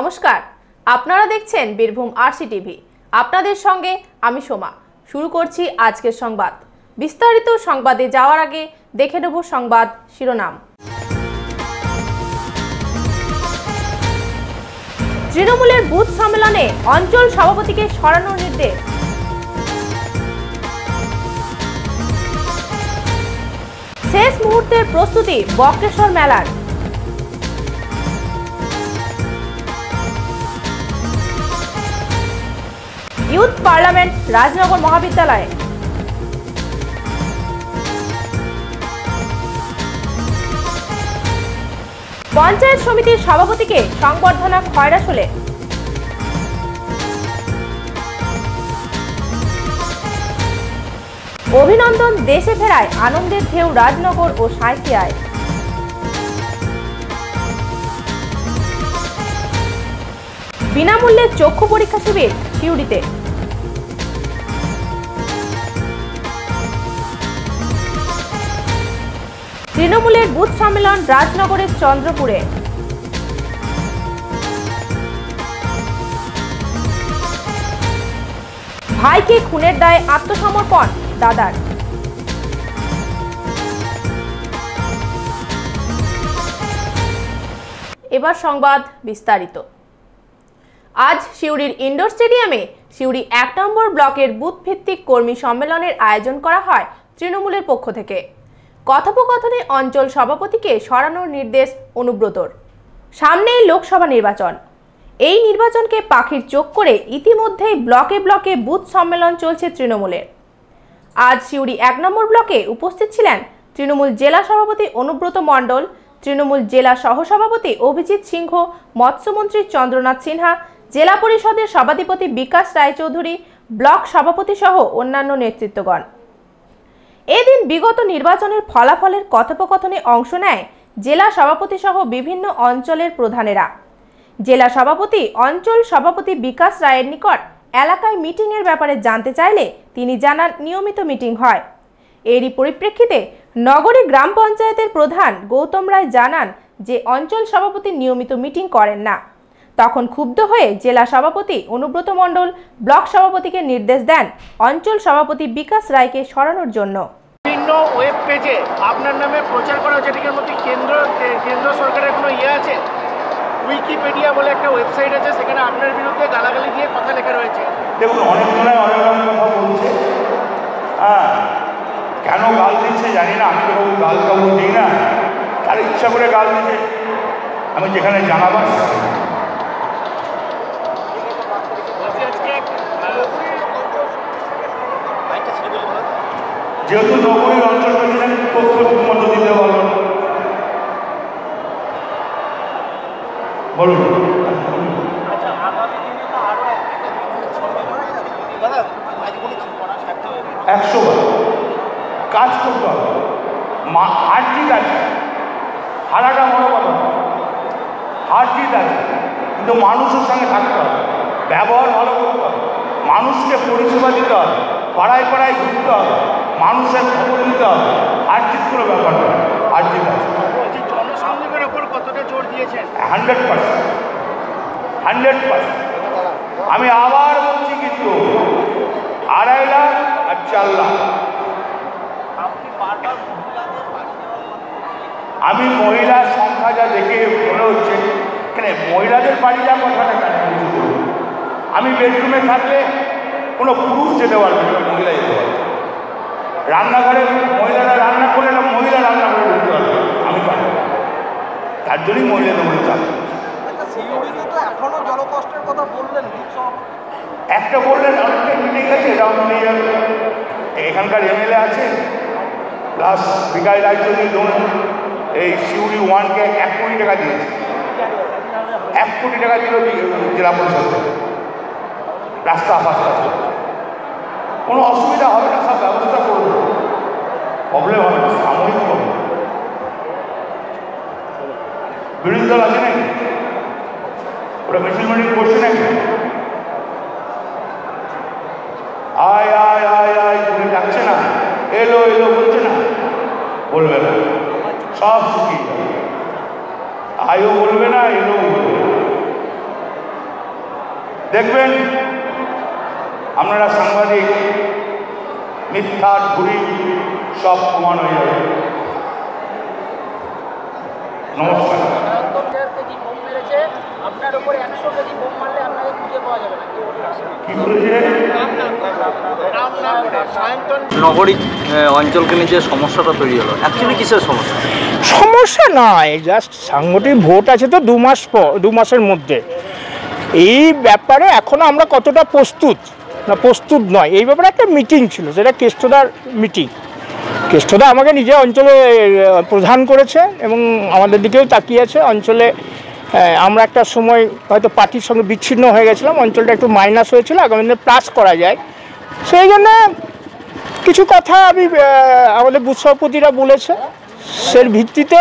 নমস্কার, আপনারা দেখছেন বীরভূম আরসি টিভি। আপনাদের সঙ্গে আমি সোমা। শুরু করছি আজকের সংবাদ। বিস্তারিত সংবাদে যাওয়ার আগে দেখে নেব সংবাদ শিরোনাম। তৃণমূলের বুথ সম্মেলনে অঞ্চল সভাপতিকে সরানোর নির্দেশ। শেষ মুহূর্তের প্রস্তুতি বক্রেশ্বর মেলার। ইউথ পার্লামেন্ট রাজনগর মহাবিদ্যালয়ে। পঞ্চায়েত সমিতির সভাপতিকে সংবর্ধনা খয়রাশোলে। অভিনন্দন দেশে ফেরায় আনন্দের ঢেউ রাজনগর ও সাঁইথিয়ায়। বিনামূল্যে চক্ষু পরীক্ষা শিবির সিউড়িতে। তৃণমূলের বুথ সম্মেলন রাজনগরের চন্দ্রপুরে। ভাইকে খুনের দায়ে আত্মসমর্পণ দাদার। এবার সংবাদ বিস্তারিত। আজ সিউড়ির ইনডোর স্টেডিয়ামে সিউড়ি ১ নম্বর ব্লকের বুথ ভিত্তিক কর্মী সম্মেলনের আয়োজন করা হয় তৃণমূলের পক্ষ থেকে। কথোপকথনে অঞ্চল সভাপতিকে সরানোর নির্দেশ অনুব্রতর। সামনেই লোকসভা নির্বাচন। এই নির্বাচনকে পাখির চোখ করে ইতিমধ্যেই ব্লকে ব্লকে বুথ সম্মেলন চলছে তৃণমূলের। আজ সিউড়ি ১ নম্বর ব্লকে উপস্থিত ছিলেন তৃণমূল জেলা সভাপতি অনুব্রত মণ্ডল, তৃণমূল জেলা সহসভাপতি অভিজিৎ সিংহ, মৎস্যমন্ত্রী চন্দ্রনাথ সিনহা, জেলা পরিষদের সভাধিপতি বিকাশ রায়চৌধুরী, ব্লক সভাপতি সহ অন্যান্য নেতৃত্বগণ। এদিন বিগত নির্বাচনের ফলাফলের কথোপকথনে অংশ নেয় জেলা সভাপতি সহ বিভিন্ন অঞ্চলের প্রধানেরা। জেলা সভাপতি অঞ্চল সভাপতি বিকাশ রায়ের নিকট এলাকায় মিটিংয়ের ব্যাপারে জানতে চাইলে তিনি জানান নিয়মিত মিটিং হয়। এরই পরিপ্রেক্ষিতে নগরী গ্রাম পঞ্চায়েতের প্রধান গৌতম রায় জানান যে অঞ্চল সভাপতি নিয়মিত মিটিং করেন না। তখন ক্ষুব্ধ হয়ে জেলা সভাপতি অনুব্রত মণ্ডল ব্লক সভাপতিকে নির্দেশ দেন অঞ্চল সভাপতি বিকাশ রায়কে সরানোর জন্য। বিভিন্ন ওয়েব পেজে আপনার নামে প্রচার করা, যেটির মধ্যে কেন্দ্র সরকারের কোনো আছে, উইকিপিডিয়া বলে একটা ওয়েবসাইট আছে, সেখানে আপনার বিরুদ্ধে গালাগালি দিয়ে কথা লেখা রয়েছে। দেখুন, অনেকজনে অনেক রকম কথা বলছে। কেন গাল দিচ্ছে জানি না, আমি তো গাল কাবু দিই না, তার ইচ্ছা করে গাল দিচ্ছে। আমি যেখানে জানাবার যেহেতু নগরীর অঞ্চল প্রেসিডেন্ট তথ্য ঠিকমতো দিতে পারল না। বলুন, 100 বার কাজ করতে হবে। হার জিত আছে, হারাটা বড় কথা, হার জিত আছে, কিন্তু মানুষের সঙ্গে থাকতে হবে, ব্যবহার ভালো করতে হবে, মানুষকে পরিষেবা দিতে হবে, পাড়ায় পাড়ায় ঘুরতে হবে, মানুষের খবর দিতে হবে। হার জিত কোনো ব্যাপার নয়, হার জিত আছে। জনসংযোগের ওপর কতটা জোর দিয়েছেন? 100%, 100%। আমি আবার বলছি, কিন্তু 2.5 লাখ আর 4 লাখ। আমি মহিলার সংখ্যা যা দেখে মনে হচ্ছে, এখানে মহিলাদের বাড়ি যা কথাটা কেন আমি বেডরুমে থাকলে কোনো পুরুষ যেতে পারবে না, মহিলা যেতে পারবে। রান্নাঘরে মহিলারা রান্না করে না, মহিলা রান্না করে ঢুকতে পারবে, আমি পারবো না। তার জন্যই মহিলাদের বলে চাপ। এখনো জনকষ্টের কথা বললেন, একটা বললেন অনেকটা মিটিং আছে, এটাও নিয়ে যাবে। এখানকার এমএলএ আছে, প্লাস বিকাশ রায়চৌধুরী ধরুন এই সিউড়ি 1-কে 1 কোটি টাকা দিয়েছে। 1 কোটি টাকা দিল জেলা পরিষদ থেকে, রাস্তা ফাস্তা কোনো অসুবিধা হবে না, সব ব্যবস্থা করবো, প্রবলেম হবে না, সাময়িক প্রবলেম। বিরোধী দল আছে নাকি? ওরা মিছিল মিটিং করছে নাকি? আয় আয় আয় আয় বলে ডাকছে না, এলো এলো বলছে না, বলবে না, সব শুকিয়ে যাবে। আয়ও বলবে না, এলো বলবে না। দেখবেন আপনারা সাংবাদিক, মিথ্যা ঘুরি সব প্রমাণ হয়ে যাবে। নমস্কার। নগরী অঞ্চলকে নিয়ে যে সমস্যাটা তৈরি হলো, অ্যাকচুয়ালি কিসের সমস্যা? সমস্যা নয়, জাস্ট সাংগঠনিক ভোট আছে তো 2 মাস পর, 2 মাসের মধ্যে। এই ব্যাপারে এখনো আমরা কতটা প্রস্তুত নয়। এই ব্যাপারে একটা মিটিং ছিল, সেটা কেষ্টদার মিটিং। কেষ্টদা আমাকে নিজে অঞ্চলে প্রধান করেছে এবং আমাদের দিকেও তাকিয়েছে। অঞ্চলে আমরা একটা সময় হয়তো পার্টির সঙ্গে বিচ্ছিন্ন হয়ে গেছিলাম, অঞ্চলটা একটু মাইনাস হয়েছিল, আগামী দিনে প্লাস করা যায় সেই জন্য কিছু কথা আমি আমাদের বুথ সভাপতিরা বলেছে, সেই ভিত্তিতে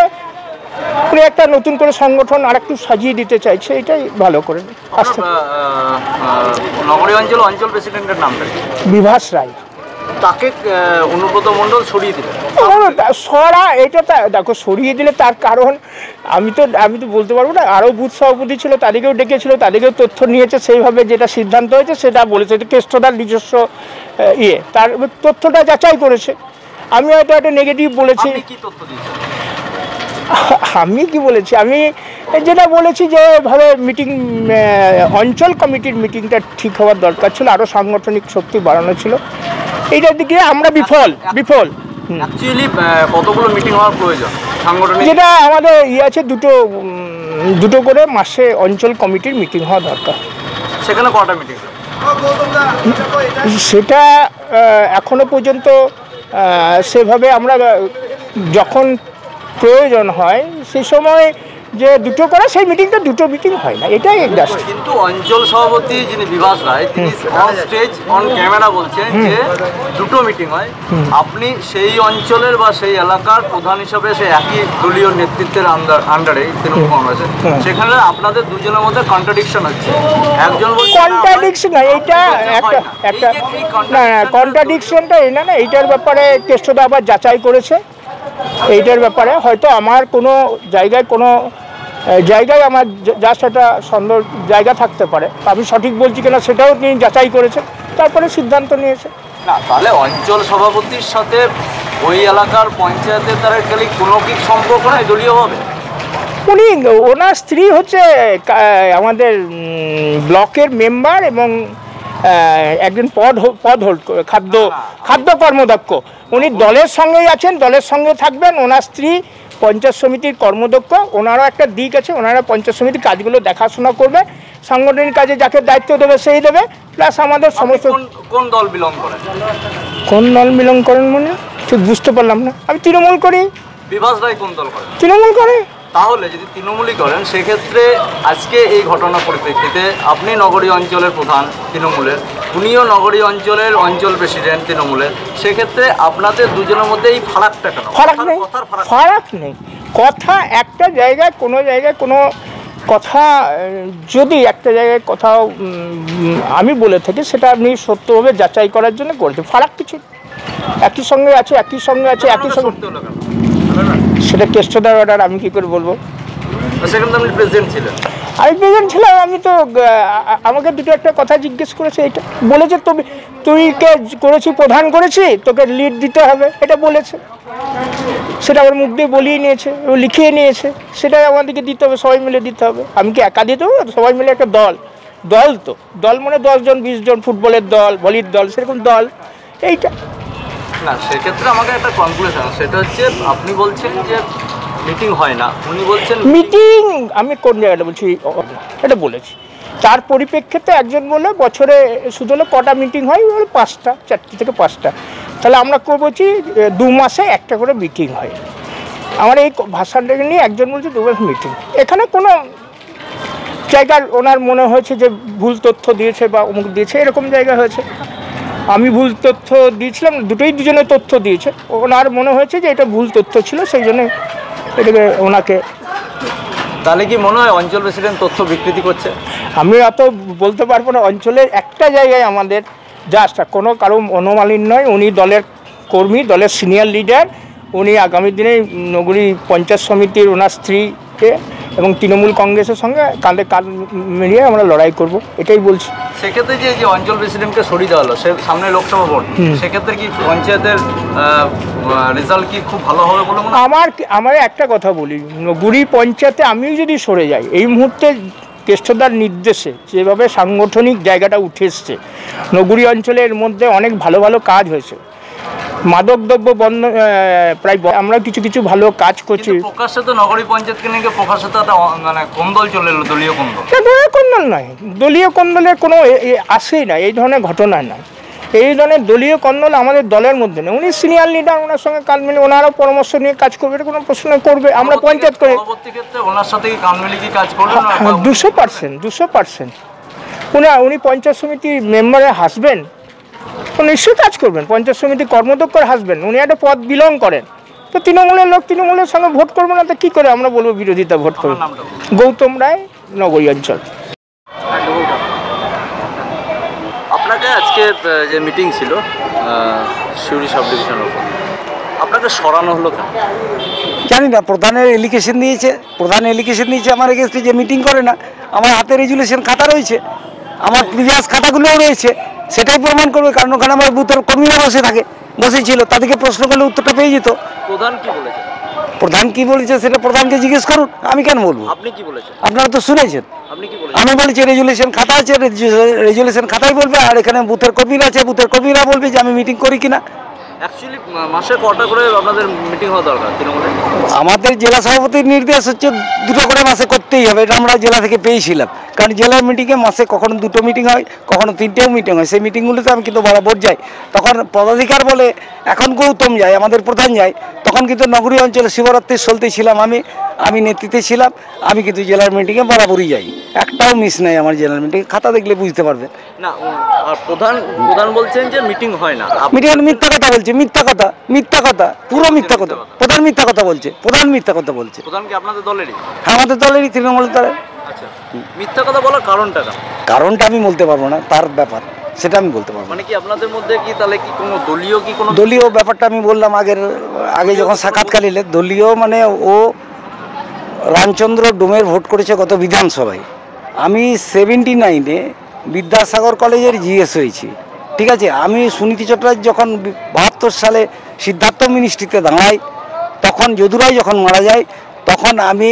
পুরো একটা নতুন করে সংগঠন আর একটু সাজিয়ে দিতে চাইছে, এটাই ভালো করে। নগরী অঞ্চল প্রেসিডেন্টের নামটা বিভাস রায়, তাকে অনুব্রত মণ্ডল সরিয়ে দিলেন। এটা দেখো, সরিয়ে দিলে তার কারণ আমি তো বলতে পারবো না। আরও বুথ সভাপতি ছিল, তাদেরকেও ডেকেছিল, তাদেরকেও তথ্য নিয়েছে, সেইভাবে যেটা সিদ্ধান্ত হয়েছে সেটা বলেছে। কেষ্টদার নিজস্ব তার তথ্যটা যাচাই করেছে। আমি হয়তো একটা নেগেটিভ বলেছি। আমি কি বলেছি? আমি যেটা বলেছি যে ভাবে মিটিং, অঞ্চল কমিটির মিটিংটা ঠিক হওয়ার দরকার ছিল, আরও সাংগঠনিক শক্তি বাড়ানো ছিল। এইটার দিকে আমরা বিফল। অ্যাকচুয়ালি কতগুলো মিটিং হওয়ার প্রয়োজন সাংগঠনিক? যেটা আমাদের আছে, দুটো করে মাসে অঞ্চল কমিটির মিটিং হওয়া দরকার। সেখানে কটা মিটিং? সেটা এখনো পর্যন্ত সেভাবে আমরা যখন প্রয়োজন হয় সেই সময় যে দুটো করে সেই মিটিংটা দুটো মিটিং হয় না, এটাই জাস্ট। কিন্তু অঞ্চল সভাপতি যিনি বিভাস রায়, তিনি অন স্টেজ অন ক্যামেরা বলছেন যে দুটো মিটিং হয়। আপনি সেই অঞ্চলের বা সেই এলাকার প্রধান হিসাবে সেই একই দলীয় নেতৃত্বের আন্ডারে তৃণমূল কংগ্রেসে, সেখানে আপনাদের দুজনের মধ্যে কন্ট্রাডিকশন হচ্ছে। একজন বলছে কন্ট্রাডিকশন না, এইটা একটা না, কন্ট্রাডিকশনটা এই না, এইটার ব্যাপারে কেষ্টদা আবার যাচাই করেছে। এইটার ব্যাপারে হয়তো আমার কোনো জায়গায় আমার জাস্ট একটা সুন্দর জায়গা থাকতে পারে, আমি সঠিক বলছি কিনা সেটাও তিনি যাচাই করেছে, তারপরে সিদ্ধান্ত নিয়েছে। না, তাহলে অঞ্চল সভাপতির সাথে ওই এলাকার পঞ্চায়েতের দ্বারা কোনো কি সম্পর্ক নয় দলীয়ভাবে? ওনার স্ত্রী হচ্ছে আমাদের ব্লকের মেম্বার এবং একজন পদ হোল্ড করে, খাদ্য কর্মদক্ষ। উনি দলের সঙ্গেই আছেন, দলের সঙ্গে থাকবেন। ওনার স্ত্রী পঞ্চায়েত সমিতির কর্মদক্ষ, ওনারও একটা দিক আছে, ওনারা পঞ্চায়েত সমিতির কাজগুলো দেখাশোনা করবে, সাংগঠনিক কাজে যাকে দায়িত্ব দেবে সেই দেবে। প্লাস আমাদের সমস্ত কোন দল বিলং করেন? কোন দল বিলং করেন মানে ঠিক বুঝতে পারলাম না। আমি তৃণমূল করি। বিভাস রায় কোন দল করেন? তৃণমূল করে। তাহলে যদি তৃণমূলই করেন, সেক্ষেত্রে আজকে এই ঘটনার পরিপ্রেক্ষিতে আপনি নগরী অঞ্চলের প্রধান তৃণমূলের, উনিও নগরী অঞ্চলের অঞ্চল প্রেসিডেন্ট তৃণমূলের, সেক্ষেত্রে আপনাদের দুজনের মধ্যে এই ফারাকটা কেন? ফারাক নেই। কথা একটা জায়গায় কোনো কথা যদি একটা জায়গায় কোথাও আমি বলে থাকি, সেটা আপনি সত্যভাবে যাচাই করার জন্য করেছি। ফারাক কিছু একই সঙ্গে আছে। সেটা কেষ্টদার অর্ডার, আমি কী করে বলবো? সেখানে আপনি প্রেসিডেন্ট ছিলেন। আমি প্রেসিডেন্ট ছিলাম। আমি তো আমাকে দুটো একটা কথা জিজ্ঞেস করেছে, এটা বলেছে তুই কে করেছি, প্রধান করেছি, তোকে লিড দিতে হবে, এটা বলেছে। সেটা আমার মুখ দিয়ে বলিয়ে নিয়েছে, ও লিখিয়ে নিয়েছে, সেটাই আমাদেরকে দিতে হবে, সবাই মিলে দিতে হবে। আমি কি একা দিতে হবে? সবাই মিলে একটা দল তো দল মানে 10 জন 20 জন, ফুটবলের দল, ভলির দল, সেরকম দল। এইটা না, সেক্ষেত্রে আমাকে একটা কনক্লুশন, সেটা হচ্ছে আপনি বলছেন যে মিটিং হয় না, উনি বলছেন মিটিং। আমি কোন জায়গাটা বলছি এটা বলেছি। তার পরিপ্রেক্ষিতে একজন বলে বছরে শুধু হলে কটা মিটিং হয়? 5টা, 4টে থেকে 5টা। তাহলে আমরা বলছি 2 মাসে একটা করে মিটিং হয়। আমার এই ভাষাটাকে নিয়ে একজন বলছে 2 মাস মিটিং। এখানে কোনো জায়গার ওনার মনে হয়েছে যে ভুল তথ্য দিয়েছে বা অমুক দিয়েছে, এরকম জায়গা হয়েছে। আমি ভুল তথ্য দিয়েছিলাম, দুজনে তথ্য দিয়েছে। ওনার মনে হয়েছে যে এটা ভুল তথ্য ছিল, সেই জন্য এটাকে ওনাকে। তাহলে কি মনে হয় অঞ্চল প্রেসিডেন্ট তথ্য বিকৃতি করছে? আমি অত বলতে পারবো না। অঞ্চলের একটা জায়গায় আমাদের জাস্ট কারো অনুমালিন নয়, উনি দলের কর্মী, দলের সিনিয়র লিডার। উনি আগামী দিনে নগরী পঞ্চায়েত সমিতির ওনার স্ত্রীকে এবং তৃণমূল কংগ্রেসের সঙ্গে কাঁধে কাঁধ মিলিয়ে আমরা লড়াই করব, এটাই বলছি। সেক্ষেত্রে যে অঞ্চল প্রেসিডেন্টকে সরিয়ে দেওয়া হলো, সামনে লোকসভা ভোট, সেক্ষেত্রে কি পঞ্চায়েতের রেজাল্ট কি খুব ভালো হবে বলে মনে হয়? আমার একটা কথা বলি, নগরী পঞ্চায়েতে আমিও যদি সরে যাই, এই মুহূর্তে কেষ্টদার নির্দেশে যেভাবে সাংগঠনিক জায়গাটা উঠে এসছে, নগরী অঞ্চলের মধ্যে অনেক ভালো ভালো কাজ হয়েছে, মাদকদ্রব্য বন্ধ, প্রায় আমরা কিছু কিছু ভালো কাজ করছি। প্রকাশ্যে তো নগরী পঞ্চায়েতকে নিয়ে প্রকাশ্যে তো একটা মানে কোন্দল চলে এলো, দলীয় কোন্দল। দলীয় কোন্দল নয়, দলীয় কোন্দলের কোনো আসেই না, এই ধরনের ঘটনা নয়। এই ধরনের দলীয় কোন্দল আমাদের দলের মধ্যে নেই। উনি সিনিয়র লিডার, ওনার সঙ্গে কাঁধ মিলে ওনারাও পরামর্শ নিয়ে কাজ করবে, এটা কোনো প্রশ্ন করবে। আমরা পঞ্চায়েত করে পরবর্তী ক্ষেত্রে ওনার সাথে কাঁধ মিলিয়ে কি কাজ করবেন? 200%। উনি পঞ্চায়েত সমিতির মেম্বারের হাসবেন, নিশ্চয়ই কাজ করবেন। পঞ্চায়েত সমিতি কর্মদক্ষর হাসবেন, উনি একটা পদ বিলং করেন, তো তৃণমূলের লোক তৃণমূলের সঙ্গে ভোট করবো না, তো কী করে আমরা বলবো বিরোধিতা ভোট করবো? গৌতম রায়, নগরী অঞ্চল। আপনাকে আজকে যে মিটিং ছিল সিউড়ি সাব ডিভিশনের উপর, আপনাকে সরানো হলো কেন জানি না। প্রধানের এলিগেশন দিয়েছে, আমার এগেনস্টে যে মিটিং করে না। আমার হাতে রেজুলেশন খাতা রয়েছে, আমার প্রিভিয়াস খাতাগুলোও রয়েছে, সেটাই প্রমাণ করবে। কারণ ওখানে আমার বুথের কর্মীরা বসেছিল, তাদেরকে প্রশ্ন করলে উত্তরটা পেয়ে যেত। প্রধান কি বলেছে সেটা প্রধানকে জিজ্ঞেস করুন, আমি কেন বলবো? আপনি কি বলেছেন? আপনারা তো শুনেছেন। আমি বলেছি রেজুলেশন খাতা আছে, রেজুলেশন খাতাই বলবে। আর এখানে বুথের কর্মীরা আছে, বুথের কর্মীরা বলবে যে আমি মিটিং করি কিনা। অ্যাকচুয়ালি মাসে কটা করে আপনাদের মিটিং হওয়া দরকার তৃণমূলের? আমাদের জেলা সভাপতির নির্দেশ হচ্ছে 2টো করে মাসে করতেই হবে, এটা আমরা জেলা থেকে পেয়েছিলাম। কারণ জেলার মিটিংয়ে মাসে কখনো 2টো মিটিং হয়, কখনো 3টেও মিটিং হয়। সেই মিটিংগুলোতে আমি কিন্তু বরাবর যাই। তখন পদাধিকার বলে এখন গৌতম যায়, আমাদের প্রধান যায়। তখন কিন্তু নগরী অঞ্চলে শিবরাত্রির সলতে ছিলাম আমি নেতৃত্বে ছিলাম। আমি কিন্তু জেলার মিটিংয়ে বরাবরই যাই, একটাও মিস নাই আমার জেলার মিটিং। খাতা দেখলে বুঝতে পারবেন না। আর প্রধান বলছেন যে মিটিং হয় না। মিটিং মিথ্যা কথা বলছে, মিথ্যা কথা, পুরো মিথ্যা কথা। প্রধান মিথ্যা কথা বলছে। প্রধান কি আপনাদের দলেরই? হ্যাঁ, আমাদের দলেরই, তৃণমূলের দলের। আচ্ছা, মিথ্যা কথা বলার কারণটা আমি বলতে পারবো না, তার ব্যাপার, সেটা আমি বলতে পারবো। মানে কি আপনাদের মধ্যে কি তাহলে কি কোনো দলীয় ব্যাপারটা আমি বললাম আগে যখন সাক্ষাৎকার নিলে, দলীয় মানে ও রামচন্দ্র ডোমের ভোট করেছে গত বিধানসভায়। আমি 79-এ বিদ্যাসাগর কলেজের জিএস হয়েছি, ঠিক আছে। আমি সুনীতি চট্টোপাধ্যায় যখন 72 সালে সিদ্ধার্থ মিনিস্ট্রিতে দাঁড়াই, তখন যদুরাই যখন মারা যায়, তখন আমি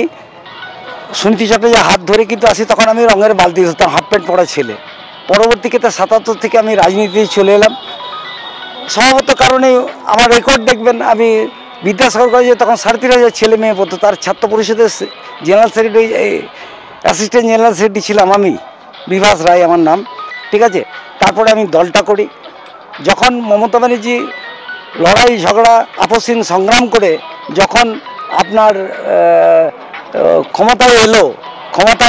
সুনীতি চট্টোপাধ্যায় হাত ধরে কিন্তু আসি। তখন আমি রঙের বালতি ধরতাম, হাফ প্যান্ট পরা ছেলে। পরবর্তী ক্ষেত্রে 77 থেকে আমি রাজনীতিতে চলে এলাম। স্বভাবত কারণে আমার রেকর্ড দেখবেন, আমি বিদ্যাসাগর কলেজে তখন 3,500 ছেলে মেয়ে পড়তো। তার ছাত্র পরিষদের general secretary, assistant general secretary ছিলাম আমি, বিভাস রায় আমার নাম, ঠিক আছে। তারপরে আমি দলটা করি। যখন মমতা ব্যানার্জি লড়াই ঝগড়া আপসীন সংগ্রাম করে যখন আপনার ক্ষমতায়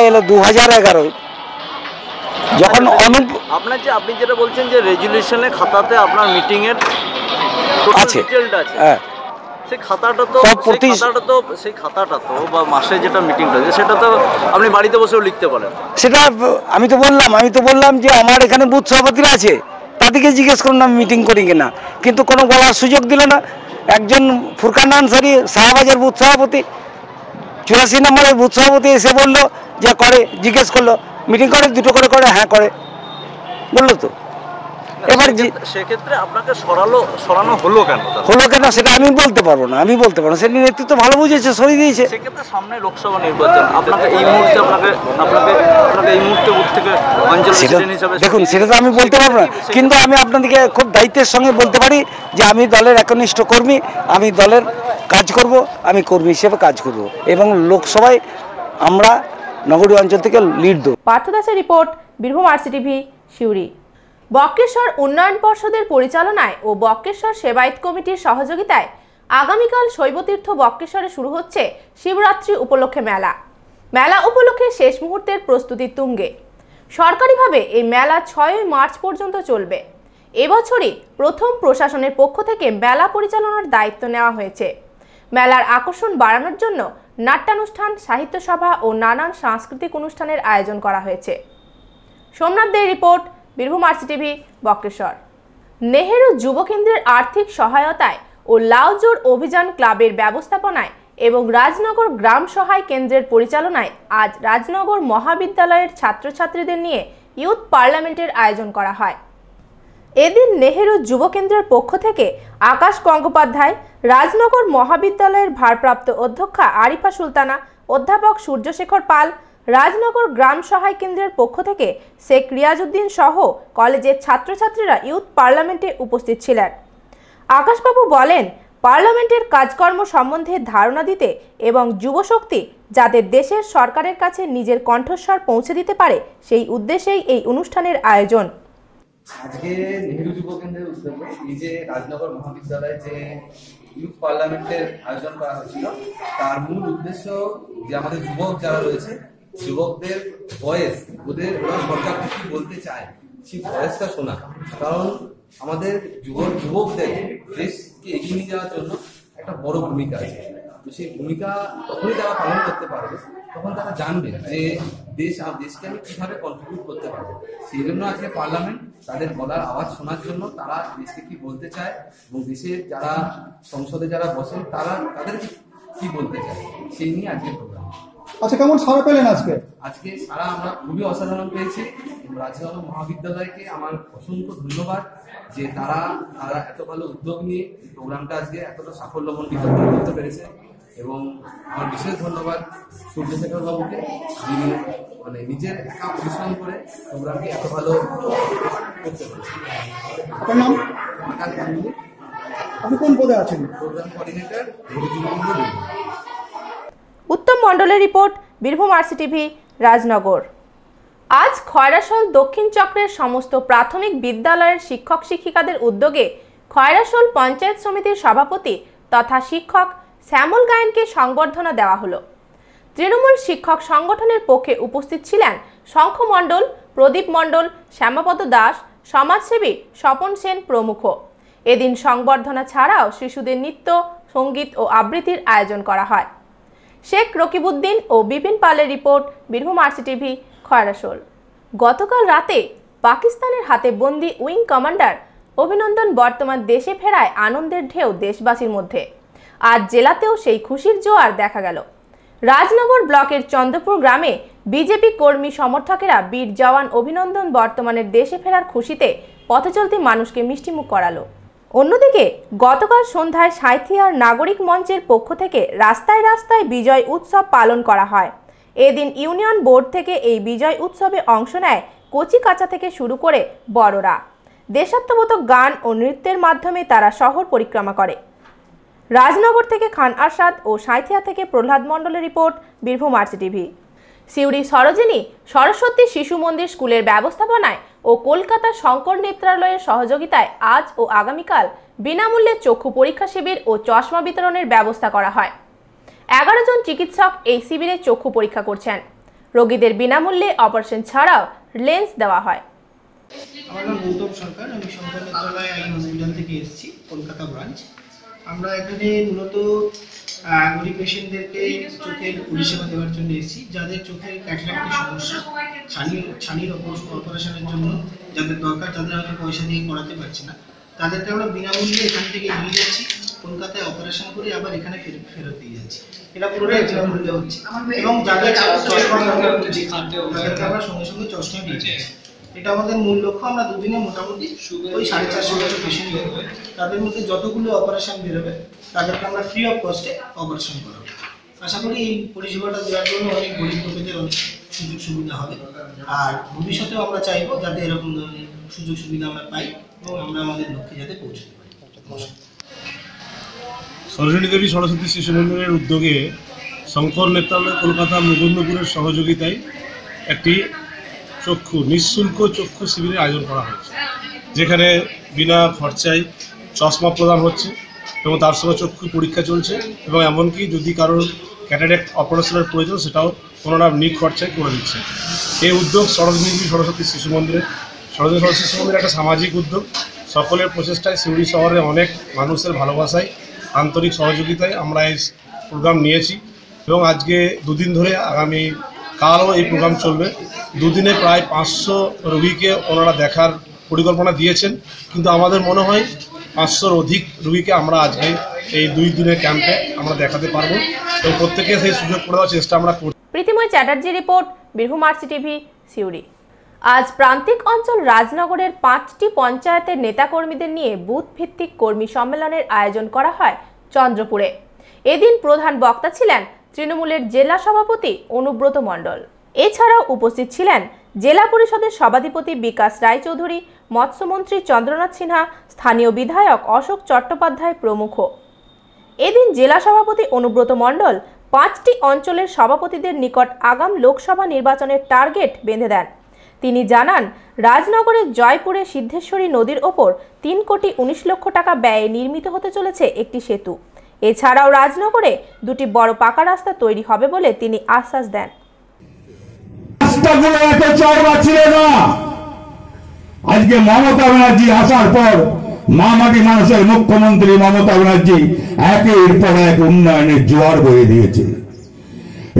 এলো 2011, যখন আপনি যেটা বলছেন যে রেজুলেশনের খাতাতে আপনার মিটিং এর আছে, হ্যাঁ, সেই খাতাটা তো বা মাসে যেটা মিটিংটা সেটা তো আপনি বাড়িতে বসেও লিখতে পারেন। সেটা আমি তো বললাম যে আমার এখানে বুথ সভাপতিরা আছে, তাদেরকে জিজ্ঞেস করুন আমি মিটিং করি কিনা। কিন্তু কোনো বলার সুযোগ দিল না। একজন ফুরকান আনসারি, শাহবাজের বুথ সভাপতি, 84 নম্বরের বুথ সভাপতি এসে বললো যে করে, জিজ্ঞেস করলো মিটিং করে, 2টো করে, হ্যাঁ করে বললো। তো এবার সেক্ষেত্রে আপনাকে সরানো হলো কেন সেটা আমি বলতে পারবো না। সেটা নেতৃত্ব ভালো বুঝেছে, সরিয়ে দিয়েছে। সেক্ষেত্রে সামনে লোকসভা নির্বাচন, আপনাকে এই মুহূর্তে বুথ থেকে অঞ্চল প্রেসিডেন্ট হিসেবে দেখুন, সেটা তো আমি বলতে পারবো না। কিন্তু আমি আপনাদেরকে খুব দায়িত্বের সঙ্গে বলতে পারি যে আমি দলের একনিষ্ঠ কর্মী, আমি দলের কাজ করব, আমি কর্মী হিসেবে কাজ করব এবং লোকসভায় আমরা নগরী অঞ্চল থেকে লিড দেব। পার্থ দাসের রিপোর্ট, বীরভূম RCTV, সিউড়ি। বক্রেশ্বর উন্নয়ন পর্ষদের পরিচালনায় ও বক্রেশ্বর সেবায়ত কমিটির সহযোগিতায় আগামীকাল শৈবতীর্থ বক্রেশ্বরে শুরু হচ্ছে শিবরাত্রি উপলক্ষে মেলা উপলক্ষে শেষ মুহূর্তের প্রস্তুতি তুঙ্গে। সরকারিভাবে এই মেলা 6 মার্চ পর্যন্ত চলবে। এবছরই প্রথম প্রশাসনের পক্ষ থেকে মেলা পরিচালনার দায়িত্ব নেওয়া হয়েছে। মেলার আকর্ষণ বাড়ানোর জন্য নাট্যানুষ্ঠান, সাহিত্য সভা ও নানান সাংস্কৃতিক অনুষ্ঠানের আয়োজন করা হয়েছে। সোমনাথ দের রিপোর্ট, বীরভূম RCTV, বক্রেশ্বর। নেহেরু যুব কেন্দ্রের আর্থিক সহায়তায় ও লাউ জোড় অভিযান ক্লাবের ব্যবস্থাপনায় এবং রাজনগর গ্রাম সহায় কেন্দ্রের পরিচালনায় আজ রাজনগর মহাবিদ্যালয়ের ছাত্রছাত্রীদের নিয়ে ইউথ পার্লামেন্টের আয়োজন করা হয়। এদিন নেহেরু যুব কেন্দ্রের পক্ষ থেকে আকাশ গঙ্গোপাধ্যায়, রাজনগর মহাবিদ্যালয়ের ভারপ্রাপ্ত অধ্যক্ষা আরিফা সুলতানা, অধ্যাপক সূর্যশেখর পাল, রাজনগর গ্রাম সহায় কেন্দ্রের পক্ষ থেকে শেখ রিয়াজউদ্দিন সহ কলেজের ছাত্রছাত্রীরা ইউথ পার্লামেন্টে উপস্থিত ছিলেন। আকাশবাবু বলেন, পার্লামেন্টের কাজকর্ম সম্বন্ধে ধারণা দিতে এবং যুবশক্তি যাতে দেশের সরকারের কাছে নিজের কণ্ঠস্বর পৌঁছে দিতে পারে সেই উদ্দেশ্যেই এই অনুষ্ঠানের আয়োজন। আজকে নেহেরু যুব কেন্দ্রের উদ্যোগে এই যে রাজনগর মহাবিদ্যালয়ে যে ইউথ পার্লামেন্টের আয়োজন করা হয়েছিল তার মূল উদ্দেশ্য যে আমাদের যুবক যারা রয়েছে যুবকদের ভয়েস, ওরা সরকারকে কি বলতে চায় সেই ভয়েসটা শোনা। কারণ আমাদের যুবকদের দেশকে এগিয়ে নিয়ে যাওয়ার জন্য একটা বড় ভূমিকা আছে। তো সেই ভূমিকা তখনই তারা পালন করতে পারবে তখন তারা জানবে যে দেশকে আমি কিভাবে কন্ট্রিবিউট করতে পারবো। সেই জন্য আজকে পার্লামেন্ট তাদের গলার আওয়াজ শোনার জন্য তারা দেশকে কি বলতে চায় এবং দেশের যারা সংসদে যারা বসেন তাদের কি বলতে চায় সেই নিয়ে আজকে প্রোগ্রাম। আচ্ছা, কেমন সাড়া পেলেন আজকে? আজকে সারা আমরা খুবই অসাধারণ পেয়েছি। রাজনগর মহাবিদ্যালয়কে আমার অসংখ্য ধন্যবাদ যে তারা এত ভালো উদ্যোগ নিয়ে প্রোগ্রামটা আজকে এতটা সাফল্যমণ্ডিত করতে পেরেছে। এবং আমার বিশেষ ধন্যবাদ সূর্যশেখর বাবুকে, যিনি নিজের একা পরিশ্রম করে প্রোগ্রামকে এত ভালো করতে পেরেছে। আপনার নাম? আকাশ গাঙ্গুলি। আপনি কোন পদে আছেন? Programme coordinator. উত্তম মণ্ডলের রিপোর্ট, বীরভূম আরসিটিভি, রাজনগর। আজ খয়রাশোল দক্ষিণ চক্রের সমস্ত প্রাথমিক বিদ্যালয়ের শিক্ষক শিক্ষিকাদের উদ্যোগে খয়রাশোল পঞ্চায়েত সমিতির সভাপতি তথা শিক্ষক শ্যামল গায়েনকে সংবর্ধনা দেওয়া হলো। তৃণমূল শিক্ষক সংগঠনের পক্ষে উপস্থিত ছিলেন শঙ্খ মণ্ডল, প্রদীপ মণ্ডল, শ্যামাপদ দাস, সমাজসেবী স্বপন সেন প্রমুখ। এদিন সংবর্ধনা ছাড়াও শিশুদের নৃত্য, সঙ্গীত ও আবৃত্তির আয়োজন করা হয়। শেখ রকিবউদ্দিন ও বিপিন পালের রিপোর্ট, বীরভূম আরসিটিভি, খয়রাশোল। গতকাল রাতে পাকিস্তানের হাতে বন্দি উইং কমান্ডার অভিনন্দন বর্তমান দেশে ফেরায় আনন্দের ঢেউ দেশবাসীর মধ্যে। আজ জেলাতেও সেই খুশির জোয়ার দেখা গেল। রাজনগর ব্লকের চন্দ্রপুর গ্রামে বিজেপি কর্মী সমর্থকেরা বীর জওয়ান অভিনন্দন বর্তমানের দেশে ফেরার খুশিতে পথচলতি মানুষকে মিষ্টিমুখ করালো। অন্যদিকে গতকাল সন্ধ্যায় সাঁইথিয়ার নাগরিক মঞ্চের পক্ষ থেকে রাস্তায় রাস্তায় বিজয় উৎসব পালন করা হয়। এদিন ইউনিয়ন বোর্ড থেকে এই বিজয় উৎসবে অংশ নেয় কচি কাঁচা থেকে শুরু করে বড়রা। দেশাত্মবোধক গান ও নৃত্যের মাধ্যমে তারা শহর পরিক্রমা করে। রাজনগর থেকে খান আরশাদ ও সাঁইথিয়া থেকে প্রহ্লাদ মণ্ডলের রিপোর্ট, বীরভূম আরসিটিভি। সিউড়ি সরোজিনী সরস্বতী শিশু মন্দির স্কুলের ব্যবস্থাপনায় ও কলকাতা শঙ্কর নেত্রালয়ের সহযোগিতায় আজ ও আগামীকাল বিনামূল্যে চক্ষু পরীক্ষা শিবির ও চশমা বিতরণের ব্যবস্থা করা হয়। 11 জন চিকিৎসক এই শিবিরে চক্ষু পরীক্ষা করছেন। রোগীদের বিনামূল্যে অপারেশন ছাড়াও লেন্স দেওয়া হয়। আমার নাম গৌতম সরকার, আমি শঙ্কর নেত্রালয় আই হসপিটাল থেকে এসেছি, কলকাতা ব্রাঞ্চ। আমরা এখানে মূলত গরিব পেশেন্টদেরকে চোখের পরিষেবা দেওয়ার জন্য এসেছি, যাদের চোখের ক্যাটারাক্টের সমস্যা, ছানির অপারেশনের জন্য যাদের দরকার, যাদের হয়তো পয়সা দিয়ে করাতে পারছে না, তাদেরকে আমরা বিনামূল্যে এখান থেকে নিয়ে যাচ্ছি, কলকাতায় অপারেশন করে আবার এখানে ফেরত দিয়ে যাচ্ছি। এটা পুরোটাই বিনামূল্যে হচ্ছে। এবং যাদের চশমা তাদেরকে আমরা সঙ্গে সঙ্গে চশমা দিয়ে যাচ্ছি। এটা আমাদের মূল লক্ষ্য। আমরা দুদিনে মোটামুটি ওই 450 মতো পেশেন্ট নেব। তাদের মধ্যে যতগুলো অপারেশন বেরোবে তাদেরকে আমরা ফ্রি অফ কস্টে অপারেশন করাবো। আশা করি এই পরিষেবাটা দেওয়ার জন্য অনেক গরিব লোকেদের অনেক সুযোগ সুবিধা হবে। আর ভবিষ্যতেও আমরা চাইবো যাতে এরকম ধরনের সুযোগ সুবিধা আমরা পাই এবং আমরা আমাদের লক্ষ্যে যাতে পৌঁছতে পারি। সরোজিনী দেবী সরস্বতী শিশু মন্দিরের উদ্যোগে শঙ্কর নেত্রালয় কলকাতা মুকুন্দপুরের সহযোগিতায় একটি নিঃশুল্ক চক্ষু শিবিরের আয়োজন করা হয়েছে, যেখানে বিনা খরচায় চশমা প্রদান হচ্ছে এবং তার সঙ্গে চক্ষু পরীক্ষা চলছে এবং এমনকি যদি কারোর ক্যাটারাক্ট অপারেশনের প্রয়োজন সেটাও ওনারা নিখরচায় করে দিচ্ছে। এই উদ্যোগ সরোজিনী সরস্বতী শিশু মন্দিরের শিশু মন্দির একটা সামাজিক উদ্যোগ। সকলের প্রচেষ্টায় সিউড়ি শহরে অনেক মানুষের ভালোবাসায়, আন্তরিক সহযোগিতায় আমরা এই প্রোগ্রাম নিয়েছি এবং আজকে দুদিন ধরে আগামী কালও এই প্রোগ্রাম চলবে। দুদিনে প্রায় 500 রোগীকে ওনারা দেখার পরিকল্পনা দিয়েছেন, কিন্তু আমাদের মনে হয় 500-র অধিক রোগীকে আমরা আজকে এই 2 দিনের ক্যাম্পে আমরা দেখাতে পারবো এবং প্রত্যেকে সেই সুযোগ করে দেওয়ার চেষ্টা আমরা করছি। প্রীতিময় চ্যাটার্জি রিপোর্ট, বীরভূম RCTV, সিউড়ি। আজ প্রান্তিক অঞ্চল রাজনগরের 5টি পঞ্চায়েতের নেতাকর্মীদের নিয়ে বুথ ভিত্তিক কর্মী সম্মেলনের আয়োজন করা হয় চন্দ্রপুরে। এদিন প্রধান বক্তা ছিলেন তৃণমূলের জেলা সভাপতি অনুব্রত মণ্ডল। এছাড়াও উপস্থিত ছিলেন জেলা পরিষদের সভাধিপতি বিকাশ রায়চৌধুরী, মৎস্যমন্ত্রী চন্দ্রনাথ সিনহা, স্থানীয় বিধায়ক অশোক চট্টোপাধ্যায় প্রমুখ। এদিন জেলা সভাপতি অনুব্রত মণ্ডল 5টি অঞ্চলের সভাপতিদের নিকট আগাম লোকসভা নির্বাচনের টার্গেট বেঁধে দেন। তিনি জানান, রাজনগরের জয়পুরে সিদ্ধেশ্বরী নদীর ওপর 3 কোটি 19 লক্ষ টাকা ব্যয়ে নির্মিত হতে চলেছে একটি সেতু। এছাড়াও রাজনগরে 2টি বড় পাকা রাস্তা তৈরি হবে বলে তিনি আশ্বাস দেন। আজকে মমতা ব্যানার্জি আসার পর মামাটি মানুষের মুখ্যমন্ত্রী মমতা ব্যানার্জি একের পর এক উন্নয়নের জোয়ার বয়ে দিয়েছে।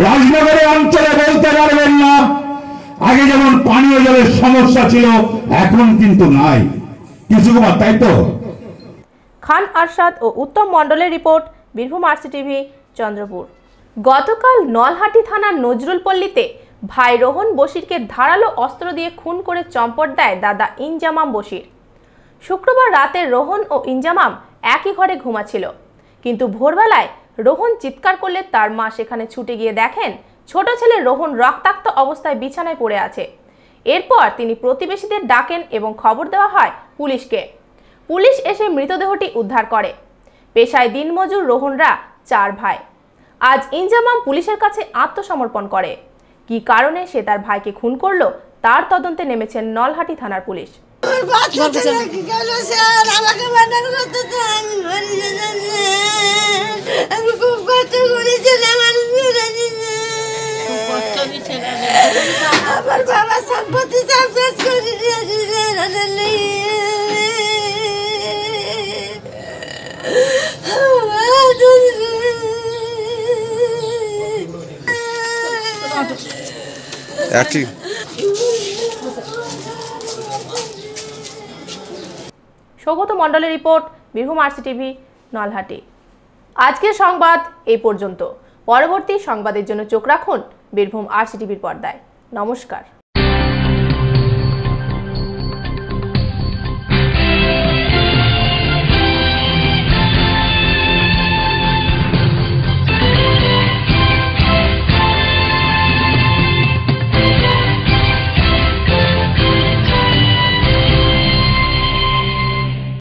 রাজনগরের অঞ্চলে বলতে পারবেন না আগে যেমন পানীয় জলের সমস্যা ছিল এখন কিন্তু নাই। কিছু কুমার, তাই তো? খান আরশাদ ও উত্তম মণ্ডলের রিপোর্ট, বীরভূম RCTV, চন্দ্রপুর। গতকাল নলহাটি থানার নজরুলপল্লীতে ভাই রোহন বশিরকে ধারালো অস্ত্র দিয়ে খুন করে চম্পট দেয় দাদা ইনজামাম বশির। শুক্রবার রাতে রোহন ও ইনজামাম একই ঘরে ঘুমাচ্ছিল, কিন্তু ভোরবেলায় রোহন চিৎকার করলে তার মা সেখানে ছুটে গিয়ে দেখেন ছোট ছেলে রোহন রক্তাক্ত অবস্থায় বিছানায় পড়ে আছে। এরপর তিনি প্রতিবেশীদের ডাকেন এবং খবর দেওয়া হয় পুলিশকে। পুলিশ এসে মৃতদেহটি উদ্ধার করে। পেশায় দিনমজুর রোহনরা 4 ভাই। আজ ইনজামাম পুলিশের কাছে আত্মসমর্পণ করে। কি কারণে সে তার ভাইকে খুন করলো তার তদন্তে নেমেছেন নলহাটি থানার পুলিশ। আমার বাবা সম্পত্তি সব শেষ করে দিয়েছে। সৌগত মণ্ডলের রিপোর্ট, বীরভূম RCTV, নলহাটি। আজকের সংবাদ এই পর্যন্ত। পরবর্তী সংবাদের জন্য চোখ রাখুন বীরভূম RCTVর পর্দায়। নমস্কার।